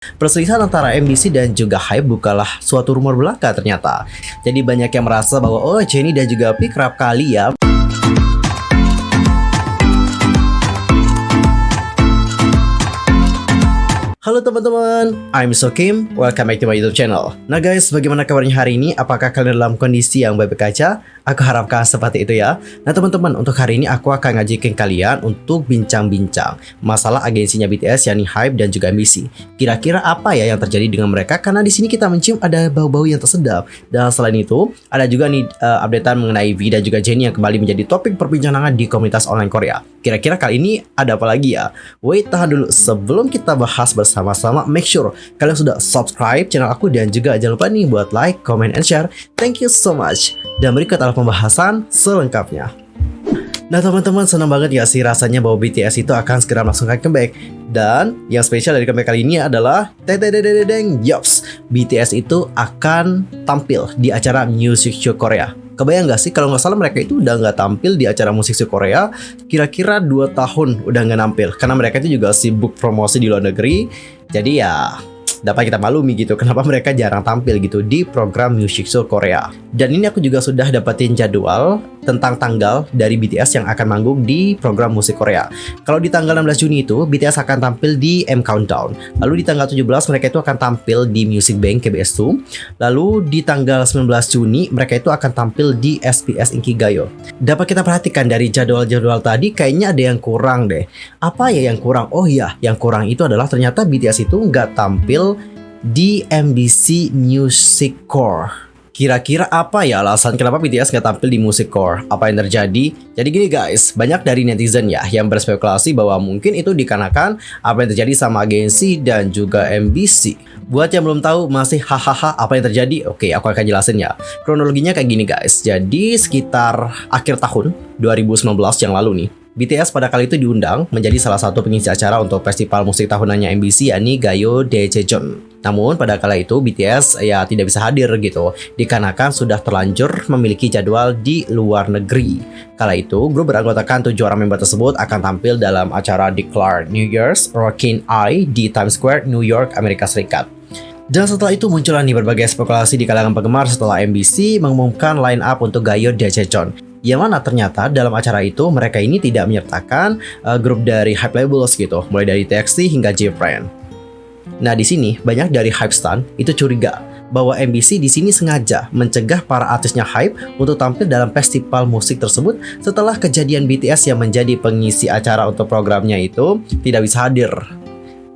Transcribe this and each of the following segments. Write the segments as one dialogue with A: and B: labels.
A: Perselisihan antara MBC dan juga Hype bukanlah suatu rumor belaka ternyata. Jadi banyak yang merasa bahwa Jennie dan juga V kerap kali ya Halo teman-teman, I'm Sokim, welcome back to my YouTube channel. Nah guys, bagaimana kabarnya hari ini? Apakah kalian dalam kondisi yang baik-baik aja? Aku harapkan seperti itu ya. Nah teman-teman, untuk hari ini aku akan ngajakin kalian untuk bincang-bincang masalah agensinya BTS, yakni Hype dan juga MBC. Kira-kira apa ya yang terjadi dengan mereka? Karena di sini kita mencium ada bau-bau yang tersedap. Dan selain itu, ada juga nih updatean mengenai V dan juga Jennie yang kembali menjadi topik perbincangan di komunitas online Korea. Kira-kira kali ini ada apa lagi ya? Wait, tahan dulu. Sebelum kita bahas bersama-sama, make sure kalian sudah subscribe channel aku dan juga jangan lupa nih buat like, comment, and share. Thank you so much. Dan berikut adalah pembahasan selengkapnya. Nah teman-teman, senang banget ya sih rasanya bahwa BTS itu akan segera melangsungkan comeback. Dan yang spesial dari comeback kali ini adalah yops, BTS itu akan tampil di acara Music Show Korea. Kebayang gak sih kalau nggak salah mereka itu udah nggak tampil di acara musik show Korea kira-kira 2 tahun udah nggak nampil karena mereka itu juga sibuk promosi di luar negeri. Jadi ya dapat kita maklumi gitu kenapa mereka jarang tampil gitu di program Music Show Korea. Dan ini aku juga sudah dapetin jadwal tentang tanggal dari BTS yang akan manggung di program musik Korea. Kalau di tanggal 16 Juni itu BTS akan tampil di M Countdown. Lalu di tanggal 17 mereka itu akan tampil di Music Bank KBS2. Lalu di tanggal 19 Juni mereka itu akan tampil di SBS Inkigayo. Dapat kita perhatikan dari jadwal-jadwal tadi kayaknya ada yang kurang deh. Apa ya yang kurang? Oh iya, yang kurang itu adalah ternyata BTS itu nggak tampil di MBC Music Core. Kira-kira apa ya alasan kenapa BTS nggak tampil di Music Core? Apa yang terjadi? Jadi gini guys, banyak dari netizen ya yang berspekulasi bahwa mungkin itu dikarenakan apa yang terjadi sama agensi dan juga MBC. Buat yang belum tahu masih hahaha apa yang terjadi? Oke, aku akan jelasin ya. Kronologinya kayak gini guys. Jadi sekitar akhir tahun 2019 yang lalu nih, BTS pada kali itu diundang menjadi salah satu pengisi acara untuk festival musik tahunannya MBC, yakni Gayo Daejeon. Namun pada kala itu BTS ya tidak bisa hadir gitu dikarenakan sudah terlanjur memiliki jadwal di luar negeri. Kala itu grup beranggotakan 7 orang member tersebut akan tampil dalam acara Declare New Year's Rockin' Eye di Times Square, New York, Amerika Serikat. Dan setelah itu muncullah nih berbagai spekulasi di kalangan penggemar setelah MBC mengumumkan line up untuk Gayo Daejeon. Yang mana ternyata dalam acara itu mereka ini tidak menyertakan grup dari Hype Labels gitu, mulai dari TXT hingga J-Friend. Nah di sini banyak dari Hype Stan itu curiga bahwa MBC di sini sengaja mencegah para artisnya Hype untuk tampil dalam festival musik tersebut setelah kejadian BTS yang menjadi pengisi acara untuk programnya itu tidak bisa hadir.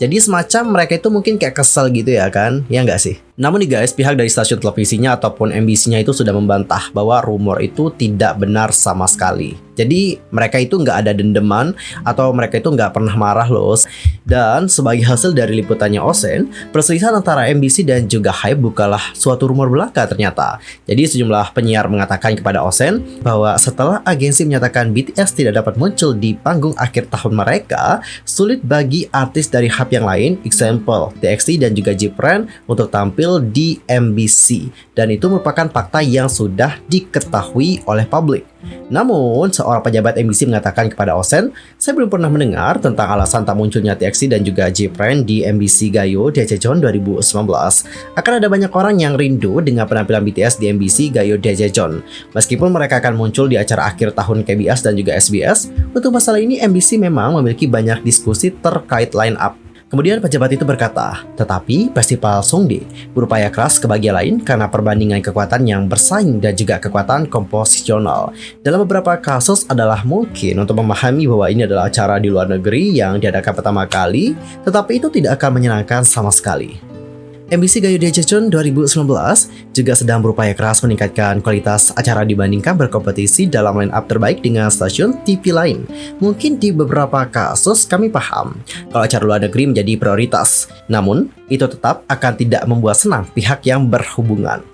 A: Jadi semacam mereka itu mungkin kayak kesel gitu ya kan, ya nggak sih? Namun nih guys, pihak dari stasiun televisinya ataupun MBC-nya itu sudah membantah bahwa rumor itu tidak benar sama sekali. Jadi mereka itu nggak ada dendeman atau mereka itu nggak pernah marah loh. Dan sebagai hasil dari liputannya Osen, perselisihan antara MBC dan juga Hype bukanlah suatu rumor belaka ternyata. Jadi sejumlah penyiar mengatakan kepada Osen bahwa setelah agensi menyatakan BTS tidak dapat muncul di panggung akhir tahun mereka, sulit bagi artis dari Hype yang lain, example TXT dan juga J-Friend untuk tampil di MBC. Dan itu merupakan fakta yang sudah diketahui oleh publik. Namun, seorang pejabat MBC mengatakan kepada Osen, saya belum pernah mendengar tentang alasan tak munculnya TXT dan juga J-Friend di MBC Gayo Daejeon 2019. Akan ada banyak orang yang rindu dengan penampilan BTS di MBC Gayo Daejeon. Meskipun mereka akan muncul di acara akhir tahun KBS dan juga SBS, untuk masalah ini MBC memang memiliki banyak diskusi terkait line up. Kemudian pejabat itu berkata, tetapi festival Songdae berupaya keras ke bagian lain karena perbandingan kekuatan yang bersaing dan juga kekuatan komposisional. Dalam beberapa kasus adalah mungkin untuk memahami bahwa ini adalah acara di luar negeri yang diadakan pertama kali, tetapi itu tidak akan menyenangkan sama sekali. MBC Gayo Daejeon 2019 juga sedang berupaya keras meningkatkan kualitas acara dibandingkan berkompetisi dalam line up terbaik dengan stasiun TV lain. Mungkin di beberapa kasus kami paham kalau acara luar negeri menjadi prioritas, namun itu tetap akan tidak membuat senang pihak yang berhubungan.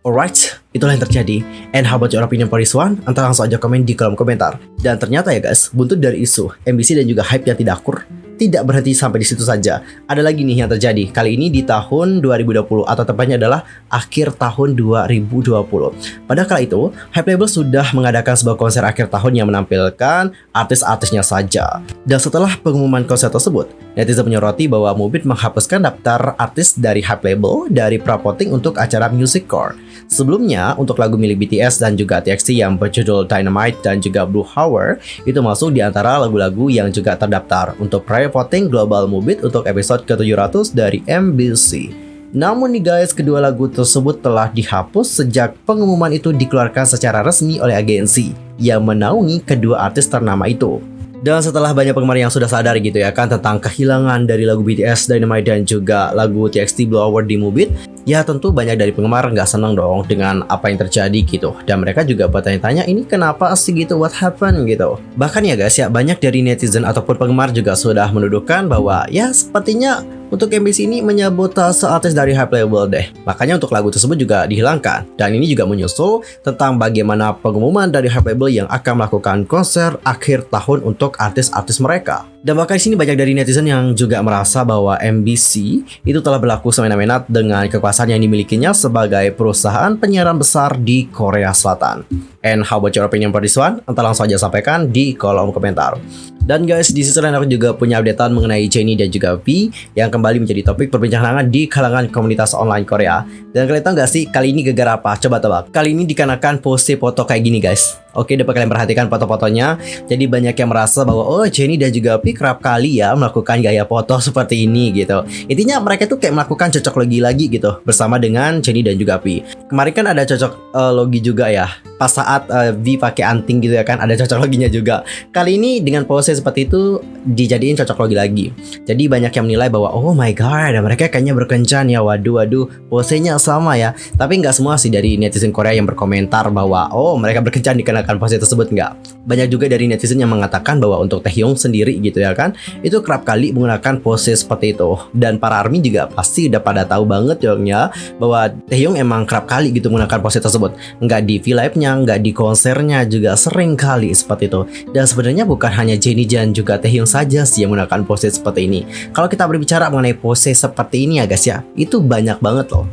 A: Alright, itulah yang terjadi. And how about your opinion for this one? Anda langsung aja komen di kolom komentar. Dan ternyata ya guys, buntut dari isu MBC dan juga Hype yang tidak akur tidak berhenti sampai di situ saja. Ada lagi nih yang terjadi. Kali ini di tahun 2020 atau tepatnya adalah akhir tahun 2020. Pada kala itu, Hype Label sudah mengadakan sebuah konser akhir tahun yang menampilkan artis-artisnya saja. Dan setelah pengumuman konser tersebut, Netizen menyoroti bahwa Mubit menghapuskan daftar artis dari hype label dari pra-voting untuk acara Music Core. Sebelumnya, untuk lagu milik BTS dan juga TXT yang berjudul Dynamite dan juga Blue Hour itu masuk di antara lagu-lagu yang juga terdaftar untuk prior voting Global Mubit untuk episode ke-700 dari MBC. Namun nih guys, kedua lagu tersebut telah dihapus sejak pengumuman itu dikeluarkan secara resmi oleh agensi yang menaungi kedua artis ternama itu. Dan setelah banyak penggemar yang sudah sadar gitu ya kan tentang kehilangan dari lagu BTS Dynamite dan juga lagu TXT Blue Hour di Mubit, ya tentu banyak dari penggemar nggak seneng dong dengan apa yang terjadi gitu. Dan mereka juga bertanya-tanya ini kenapa sih gitu, what happened gitu. Bahkan ya guys ya, banyak dari netizen ataupun penggemar juga sudah menuduhkan bahwa ya sepertinya untuk MBC ini menyabotase artis dari hype label deh. Makanya untuk lagu tersebut juga dihilangkan. Dan ini juga menyusul tentang bagaimana pengumuman dari hype label yang akan melakukan konser akhir tahun untuk artis-artis mereka. Dan bahkan di sini banyak dari netizen yang juga merasa bahwa MBC itu telah berlaku semena-mena dengan kekuasaan yang dimilikinya sebagai perusahaan penyiaran besar di Korea Selatan. And how about your opinion for this one? Entah langsung aja sampaikan di kolom komentar. Dan guys, di sisi lain aku juga punya updatean mengenai Jennie dan juga V yang kembali menjadi topik perbincangan di kalangan komunitas online Korea. Dan kalian tahu gak sih kali ini gara-gara apa? Coba tebak. Kali ini dikarenakan pose foto kayak gini guys. Oke, dapat kalian perhatikan foto-fotonya. Jadi banyak yang merasa bahwa oh Jennie dan juga V kerap kali ya melakukan gaya foto seperti ini gitu. Intinya mereka tuh kayak melakukan cocok logi lagi gitu bersama dengan Jennie dan juga V. Kemarin kan ada cocok logi juga ya. Pas saat V pakai anting gitu ya kan, ada cocok loginya juga. Kali ini dengan pose seperti itu dijadiin cocok logi lagi. Jadi banyak yang menilai bahwa oh my god, mereka kayaknya berkencan ya. Waduh, posenya sama ya. Tapi nggak semua sih dari netizen Korea yang berkomentar bahwa oh mereka berkencan dikarenakan pose tersebut, nggak. Banyak juga dari netizen yang mengatakan bahwa untuk Taehyung sendiri gitu ya kan, itu kerap kali menggunakan pose seperti itu. Dan para ARMY juga pasti udah pada tahu banget ya bahwa Taehyung emang kerap kali gitu menggunakan pose tersebut. Nggak di V-Live-nya, nggak di konsernya juga sering kali seperti itu. Dan sebenarnya bukan hanya Jennie dan juga Taehyung saja sih yang menggunakan pose seperti ini. Kalau kita berbicara mengenai pose seperti ini ya guys ya, itu banyak banget loh.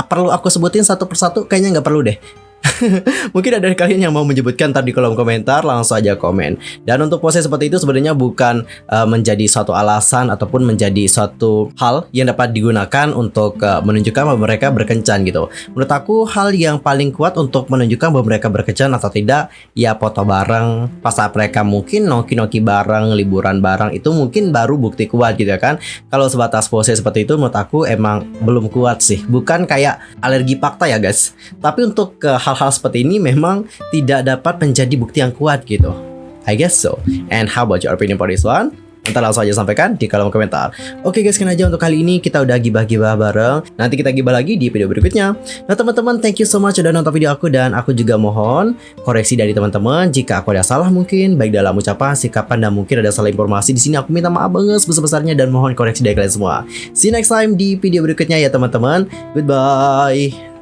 A: Perlu aku sebutin satu persatu? Kayaknya nggak perlu deh. Mungkin ada dari kalian yang mau menyebutkan ntar di kolom komentar, langsung aja komen. Dan untuk pose seperti itu sebenarnya bukan menjadi suatu alasan ataupun menjadi suatu hal yang dapat digunakan untuk menunjukkan bahwa mereka berkencan gitu. Menurut aku hal yang paling kuat untuk menunjukkan bahwa mereka berkencan atau tidak, ya foto bareng, pas saat mereka mungkin noki-noki bareng, liburan bareng, itu mungkin baru bukti kuat gitu ya kan. Kalau sebatas pose seperti itu menurut aku emang belum kuat sih. Bukan kayak alergi fakta ya guys. Tapi untuk hal-hal seperti ini memang tidak dapat menjadi bukti yang kuat gitu. I guess so. And how about your opinion for this one? Ntar langsung aja sampaikan di kolom komentar. Oke guys, sekian aja untuk kali ini. Kita udah gibah-gibah bareng. Nanti kita gibah lagi di video berikutnya. Nah teman-teman, thank you so much udah nonton video aku. Dan aku juga mohon koreksi dari teman-teman jika aku ada salah mungkin, baik dalam ucapan, sikapan, dan mungkin ada salah informasi. Di sini aku minta maaf banget sebesar-besarnya dan mohon koreksi dari kalian semua. See you next time di video berikutnya ya teman-teman. Goodbye.